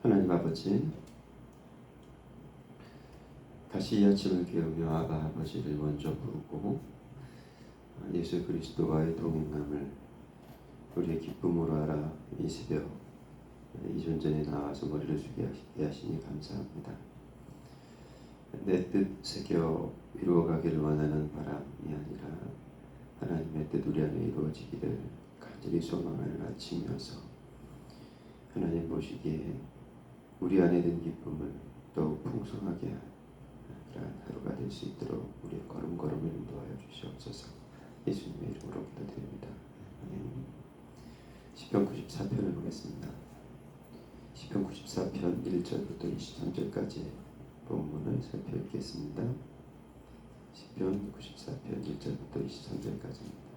하나님 아버지, 다시 이 아침을 깨우며 아바 아버지를 먼저 부르고 예수 그리스도와의 동행함을 우리의 기쁨으로 알아 이 새벽 이 존전에 나와서 머리를 숙이게 하시니 감사합니다. 내 뜻 새겨 이루어가기를 원하는 바람이 아니라 하나님의 뜻 우리 안에 이루어지기를 간절히 소망을 아치면서 하나님 보시기에 우리 안에 든 기쁨을 더욱 풍성하게 하는 그러한 하루가 될 수 있도록 우리의 걸음걸음을 인도하여 주시옵소서. 예수님의 이름으로 기도드립니다. 아멘. 시편 94편을 보겠습니다. 시편 94편 1절부터 23절까지 본문을 살펴보겠습니다. 시편 94편 1절부터 23절까지입니다.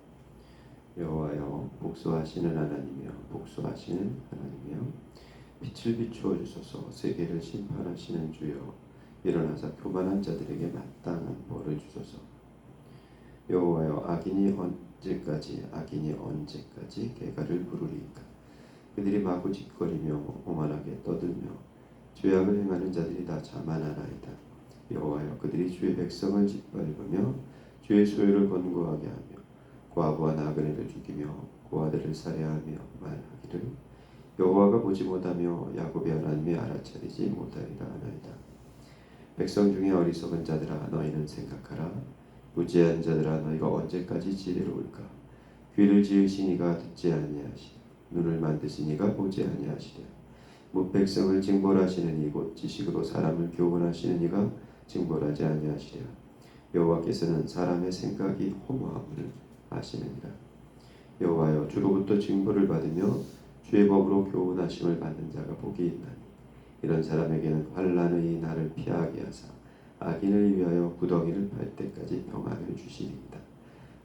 여호와여, 복수하시는 하나님이여, 복수하시는 하나님이여, 빛을 비추어 주소서. 세계를 심판하시는 주여, 일어나사 교만한 자들에게 마땅한 벌을 주소서. 여호와여, 악인이 언제까지 개가를 부르리이까. 그들이 마구 짓거리며 오만하게 떠들며 죄악을 행하는 자들이 다 자만하나이다. 여호와여, 그들이 주의 백성을 짓밟으며 주의 소유를 권고하게 하며 과부와 나그네를 죽이며 고아들을 살해하며 말하기를 여호와가 보지 못하며 야곱의 하나님이 알아차리지 못하리라 하나이다. 백성 중에 어리석은 자들아, 너희는 생각하라. 무지한 자들아, 너희가 언제까지 지혜로울까. 귀를 지으시니가 듣지 아니하시랴. 눈을 만드시니가 보지 아니하시랴. 무백성을 징벌하시는 이곳 지식으로 사람을 교훈하시는 이가 징벌하지 아니하시랴. 여호와께서는 사람의 생각이 허무함을 아시느니라. 여호와여, 주로부터 징벌을 받으며 주의 법으로 교훈하심을 받는 자가 복이 있나니 이런 사람에게는 환난의 날을 피하게 하사 악인을 위하여 구덩이를 팔 때까지 평안을 주시리이다.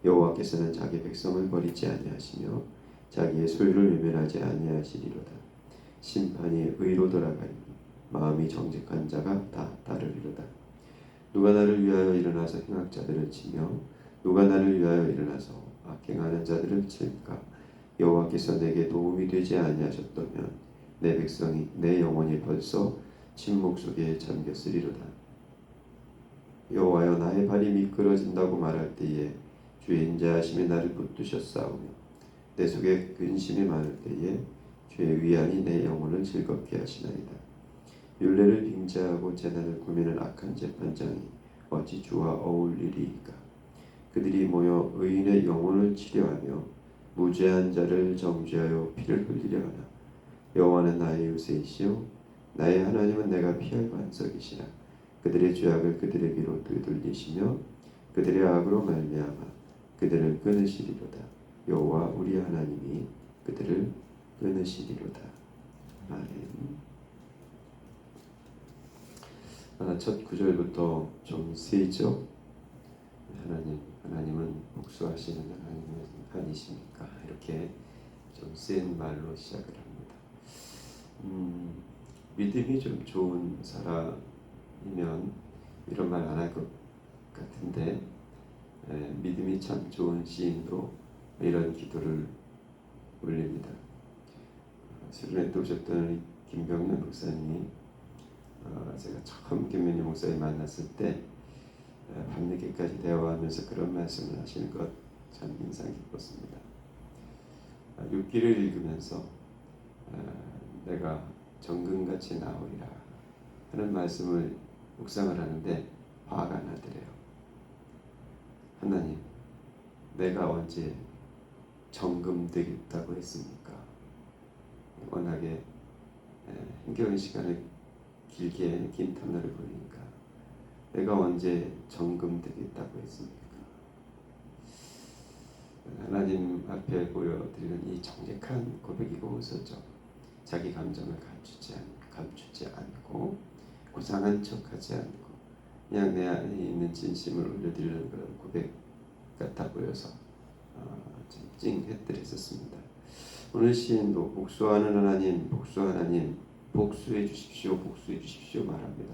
여호와께서는 자기 백성을 버리지 아니하시며 자기의 소유를 외면하지 아니하시리로다. 심판이 의로 돌아가리니 마음이 정직한 자가 다 따르리로다. 누가 나를 위하여 일어나서 행악자들을 치며 누가 나를 위하여 일어나서 악행하는 자들을 칠까. 여호와께서 내게 도움이 되지 아니하셨다면 내 백성이 내 영혼이 벌써 침묵 속에 잠겼으리로다. 여호와여, 나의 발이 미끄러진다고 말할 때에 주의 인자하심이 나를 붙드셨사오며 내 속에 근심이 많을 때에 주의 위안이 내 영혼을 즐겁게 하시나이다. 율례를 빙자하고 재난을 꾸미는 악한 재판장이 어찌 주와 어울리리이까. 그들이 모여 의인의 영혼을 치려하며 무죄한 자를 정죄하여 피를 흘리려 하나. 여호와는 나의 요새이시요 나의 하나님은 내가 피할 반석이시라. 그들의 죄악을 그들에게로 되돌리시며 그들의 악으로 말미암아 그들을 끊으시리로다. 여호와 우리 하나님이 그들을 끊으시리로다. 아멘. 첫 구절부터 좀 세죠. 하나님은 복수하시는 하나님은 아니십니까? 이렇게 좀 센 말로 시작을 합니다. 믿음이 좀 좋은 사람이면 이런 말 안 할 것 같은데, 믿음이 참 좋은 시인도 이런 기도를 올립니다. 수련회 때 오셨던 김병년 목사님이 제가 처음 김병년 목사님 만났을 때 밤늦게까지 대화하면서 그런 말씀을 하시는 것 참 인상 깊었습니다. 6기를 읽으면서 내가 정금같이 나오리라 하는 말씀을 묵상을 하는데 화가 나더래요. 하나님, 내가 언제 정금 되겠다고 했습니까? 워낙에 힘겨운 시간을 길게 긴 터널을 보니까 내가 언제 정금 되겠다고 했습니까? 하나님 앞에 보여드리는 이 정직한 고백이고 웃었죠. 자기 감정을 감추지 않고 고상한 척하지 않고 그냥 내 안에 있는 진심을 올려드리는 그런 고백 같아 보여서 좀 찡했더랬었습니다. 오늘 시인도 복수하는 하나님, 복수해 주십시오, 복수해 주십시오 말합니다.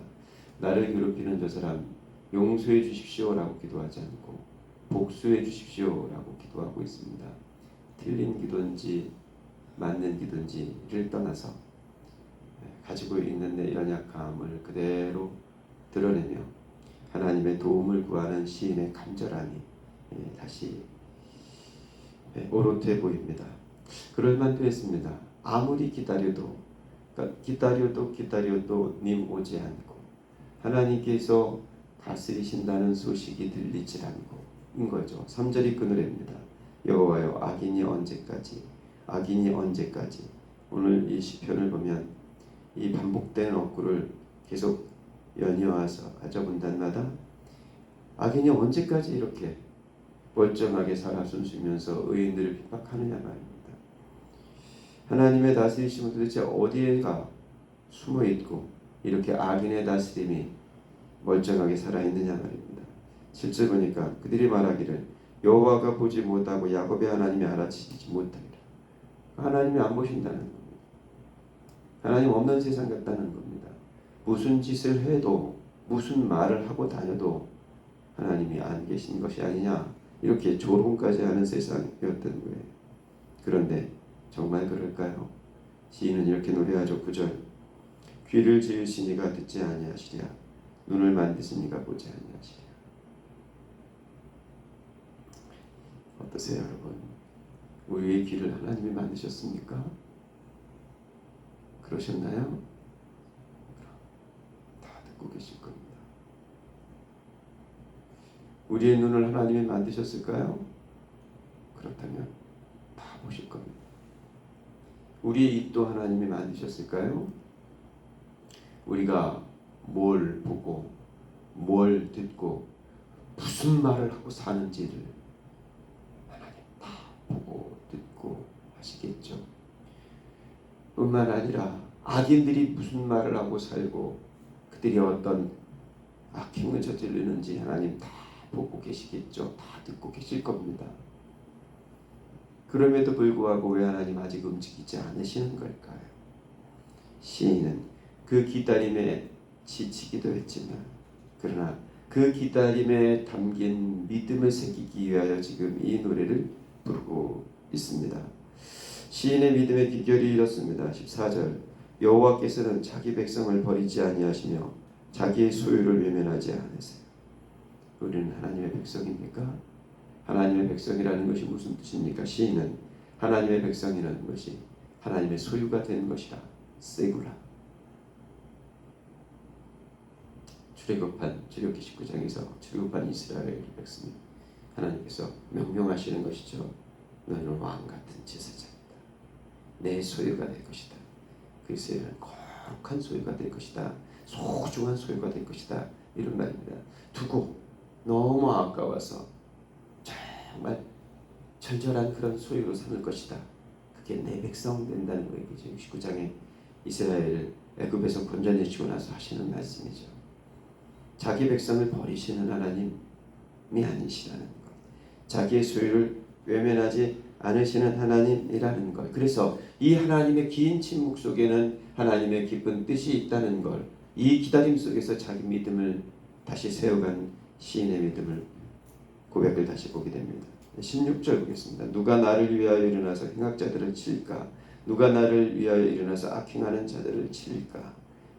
나를 괴롭히는 저 사람 용서해 주십시오라고 기도하지 않고 복수해 주십시오라고 기도하고 있습니다. 틀린 기도인지 맞는 기도인지를 떠나서 가지고 있는 내 연약함을 그대로 드러내며 하나님의 도움을 구하는 시인의 간절함이 다시 오롯해 보입니다. 그럴 만도 했습니다. 아무리 기다려도 기다려도 님 오지 않고 하나님께서 다스리신다는 소식이 들리질 않고 인 거죠. 3절이 그 노래입니다. 여호와여 악인이 언제까지 오늘 이 시편을 보면 이 반복된 억구를 계속 연이어서 아저분단마다 악인이 언제까지 이렇게 멀쩡하게 살아 숨쉬면서 의인들을 핍박하느냐 말입니다. 하나님의 다스리심은 도대체 어디에가 숨어있고 이렇게 악인의 다스림이 멀쩡하게 살아있느냐 말입니다. 7절 보니까 그들이 말하기를 여호와가 보지 못하고 야곱의 하나님이 알아채지 못하리라. 하나님이 안 보신다는 겁니다. 하나님 없는 세상 같다는 겁니다. 무슨 짓을 해도 무슨 말을 하고 다녀도 하나님이 안 계신 것이 아니냐 이렇게 조롱까지 하는 세상이었던 거예요. 그런데 정말 그럴까요? 시인은 이렇게 노래하죠. 9절 귀를 지으시니가 듣지 아니하시랴 눈을 만드시니가 보지 아니하시랴. 어떠세요 여러분? 우리의 귀를 하나님이 만드셨습니까? 그러셨나요? 다 듣고 계실 겁니다. 우리의 눈을 하나님이 만드셨을까요? 그렇다면 다 보실 겁니다. 우리의 입도 하나님이 만드셨을까요? 우리가 뭘 보고 뭘 듣고 무슨 말을 하고 사는지를 하나님 다 보고 듣고 하시겠죠. 뿐만 아니라 악인들이 무슨 말을 하고 살고 그들이 어떤 악행을 저지르는지 하나님 다 보고 계시겠죠. 다 듣고 계실 겁니다. 그럼에도 불구하고 왜 하나님 아직 움직이지 않으시는 걸까요? 시인은 그 기다림에 지치기도 했지만 그러나 그 기다림에 담긴 믿음을 새기기 위하여 지금 이 노래를 부르고 있습니다. 시인의 믿음의 비결이 이렇습니다. 14절 여호와께서는 자기 백성을 버리지 아니하시며 자기의 소유를 외면하지 않으세요. 우리는 하나님의 백성입니까? 하나님의 백성이라는 것이 무슨 뜻입니까? 시인은 하나님의 백성이라는 것이 하나님의 소유가 된 것이다. 세구라. 출애굽기 19장에서 출애굽한 이스라엘 백성이 하나님께서 명령하시는 것이죠. 너희는 왕 같은 제사장이다. 내 소유가 될 것이다. 그 소유는 거룩한 소유가 될 것이다. 소중한 소유가 될 것이다. 이런 말입니다. 두고 너무 아까워서 정말 절절한 그런 소유로 삼을 것이다. 그게 내 백성 된다는 거예요. 19장에 이스라엘을 애굽에서 건져내시고 나서 하시는 말씀이죠. 자기 백성을 버리시는 하나님이 아니시라는 것. 자기의 소유를 외면하지 않으시는 하나님이라는 것. 그래서 이 하나님의 긴 침묵 속에는 하나님의 깊은 뜻이 있다는 걸, 이 기다림 속에서 자기 믿음을 다시 세워간 시인의 믿음을 고백을 다시 보게 됩니다. 16절 보겠습니다. 누가 나를 위하여 일어나서 행악자들을 칠까? 누가 나를 위하여 일어나서 악행하는 자들을 칠까?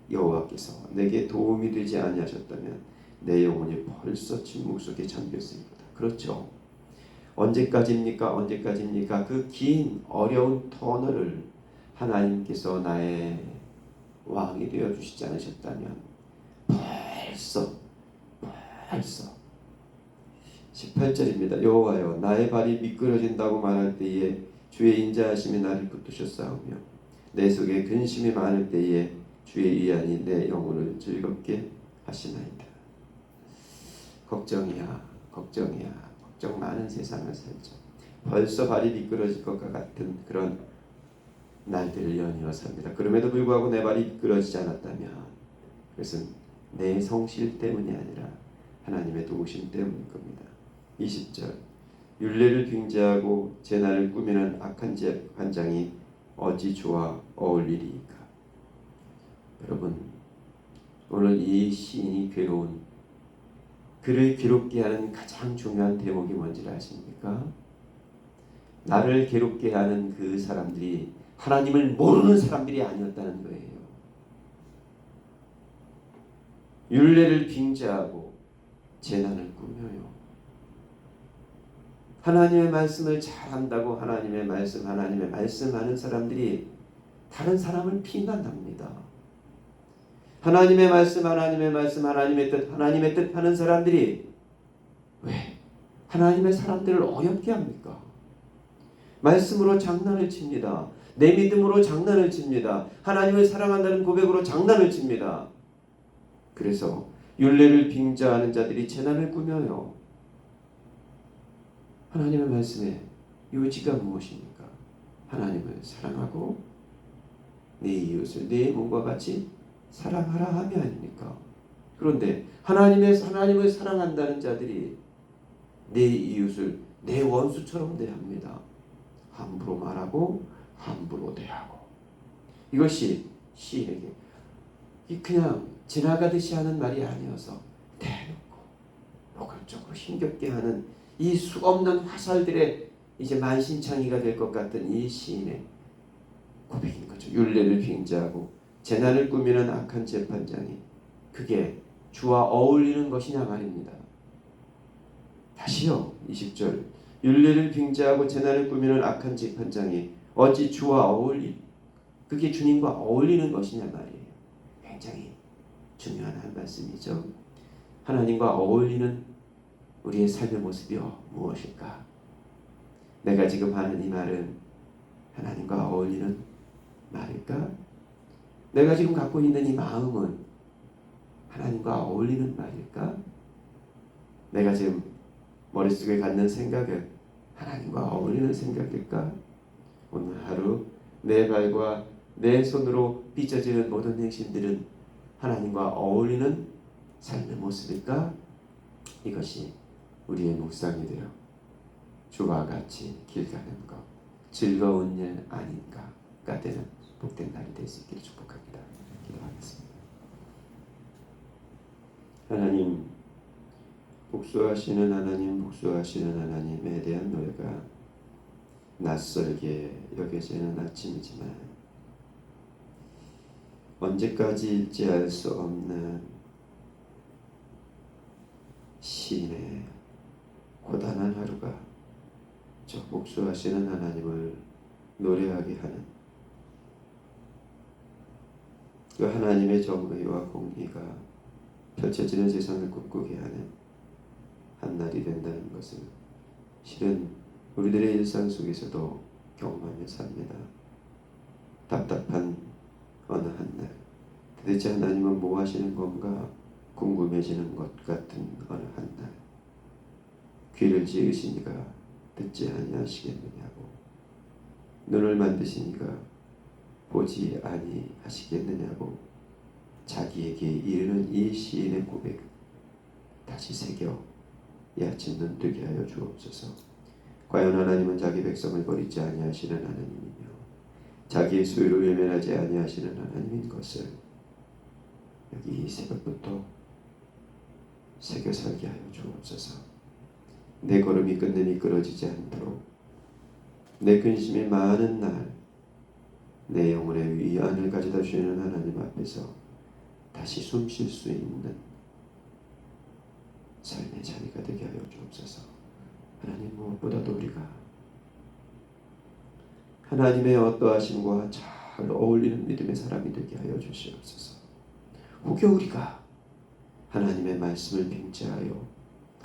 여호와께서 내게 도움이 되지 아니하셨다면 내 영혼이 벌써 침묵 속에 잠겼습니다. 그렇죠. 언제까지입니까? 그 긴 어려운 터널을 하나님께서 나의 왕이 되어 주시지 않으셨다면 벌써 18절입니다. 여호와여 나의 발이 미끄러진다고 말할 때에 주의 인자하심이 나를 붙드셨사오며 내 속에 근심이 많을 때에 주의 위안이 내 영혼을 즐겁게 하시나이다. 걱정이야 걱정 많은 세상을 살죠. 벌써 발이 미끄러질 것과 같은 그런 날들을 연이어 삽니다. 그럼에도 불구하고 내 발이 미끄러지지 않았다면 그것은 내 성실 때문이 아니라 하나님의 도우심 때문일 겁니다. 20절 율례를 빙자하고 제 날을 꾸미는 악한 관장이 어찌 좋아 어울리리이까. 여러분 오늘 이 시인이 괴로운 그를 괴롭게 하는 가장 중요한 대목이 뭔지 아십니까? 나를 괴롭게 하는 그 사람들이 하나님을 모르는 사람들이 아니었다는 거예요. 율례를 빙자하고 재난을 꾸며요. 하나님의 말씀을 잘한다고 하나님의 말씀 하는 사람들이 다른 사람을 비난합니다. 하나님의 말씀 하나님의 뜻 하는 사람들이 왜 하나님의 사람들을 어렵게 합니까? 말씀으로 장난을 칩니다. 내 믿음으로 장난을 칩니다. 하나님을 사랑한다는 고백으로 장난을 칩니다. 그래서 율례를 빙자하는 자들이 재난을 꾸며요. 하나님의 말씀의 요지가 무엇입니까? 하나님을 사랑하고 내 이웃을 내 몸과 같이 사랑하라 함이 아닙니까? 그런데 하나님을 사랑한다는 자들이 내 이웃을 내 원수처럼 대합니다. 함부로 말하고 함부로 대하고. 이것이 시인에게 그냥 지나가듯이 하는 말이 아니어서 대놓고 노골적으로 힘겹게 하는 이 수없는 화살들의 이제 만신창이가 될 것 같은 이 시인의 고백인 거죠. 율례를 빙자하고 재난을 꾸미는 악한 재판장이 그게 주와 어울리는 것이냐 말입니다. 다시요. 20절 율례를 빙자하고 재난을 꾸미는 악한 재판장이 어찌 주와 그게 주님과 어울리는 것이냐 말이에요. 굉장히 중요한 한 말씀이죠. 하나님과 어울리는 우리의 삶의 모습이 무엇일까? 내가 지금 하는 이 말은 하나님과 어울리는 말일까? 내가 지금 갖고 있는 이 마음은 하나님과 어울리는 말일까? 내가 지금 머릿속에 갖는 생각은 하나님과 어울리는 생각일까? 오늘 하루 내 발과 내 손으로 빚어지는 모든 행실들은 하나님과 어울리는 삶의 모습일까? 이것이 우리의 묵상이 되어 주와 같이 길 가는 것, 즐거운 일 아닌가가 되는 복된 날이 될 수 있기를 축복합니다. 기도하겠습니다. 하나님, 복수하시는 하나님에 대한 노래가 낯설게 여겨지는 아침이지만 언제까지일지 알 수 없는 시인의 고단한 하루가 저 복수하시는 하나님을 노래하게 하는 그 하나님의 정의와 공의가 펼쳐지는 세상을 꿈꾸게 하는 한날이 된다는 것을 실은 우리들의 일상 속에서도 경험하며 삽니다. 답답한 어느 한날 도대체 하나님은 뭐 하시는 건가 궁금해지는 것 같은 어느 한날 귀를 지으시니가 듣지 아니하시겠느냐고 눈을 만드시니가 보지 아니하시겠느냐고 자기에게 이르는 이 시인의 고백 다시 새겨 이 아침 눈뜨게 하여 주옵소서. 과연 하나님은 자기 백성을 버리지 아니하시는 하나님이며 자기의 소유를 외면하지 아니하시는 하나님인 것을 여기 이 새벽부터 새겨 살게 하여 주옵소서. 내 걸음이 끝내 끌어지지 않도록 내 근심이 많은 날 내 영혼의 위안을 가져다 주시는 하나님 앞에서 다시 숨 쉴 수 있는 삶의 자리가 되게 하여 주옵소서. 하나님, 무엇보다도 우리가 하나님의 어떠하심과 잘 어울리는 믿음의 사람이 되게 하여 주시옵소서. 혹여 우리가 하나님의 말씀을 빙자하여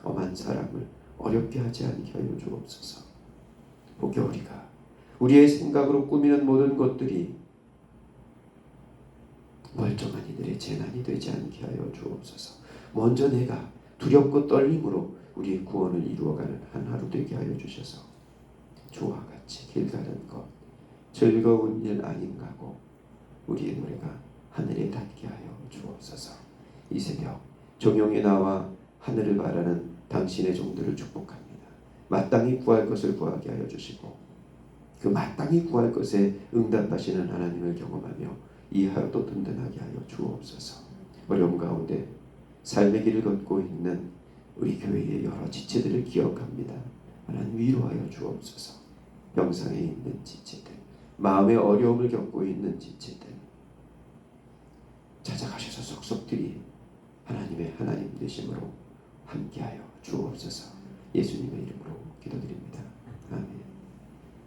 엄한 사람을 어렵게 하지 않게 하여 주옵소서. 혹여 우리가 우리의 생각으로 꾸미는 모든 것들이 멀쩡한 이들의 재난이 되지 않게 하여 주옵소서. 먼저 내가 두렵고 떨림으로 우리의 구원을 이루어가는 한 하루 되게 하여 주셔서 주와 같이 길 가는 것 즐거운 일 아닌가고 우리의 노래가 하늘에 닿게 하여 주옵소서. 이 새벽 종용에 나와 하늘을 바라는 당신의 종들을 축복합니다. 마땅히 구할 것을 구하게 하여 주시고 그 마땅히 구할 것에 응답하시는 하나님을 경험하며 이 하루도 든든하게 하여 주옵소서. 어려움 가운데 삶의 길을 걷고 있는 우리 교회의 여러 지체들을 기억합니다. 하나님 위로하여 주옵소서. 병상에 있는 지체들, 마음의 어려움을 겪고 있는 지체들 찾아가셔서 속속들이 하나님 만민의 하나님 되심으로 함께하여 주옵소서. 예수님의 이름으로 기도드립니다. 아멘.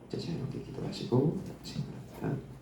자, 자유롭게 기도하시고 지금부터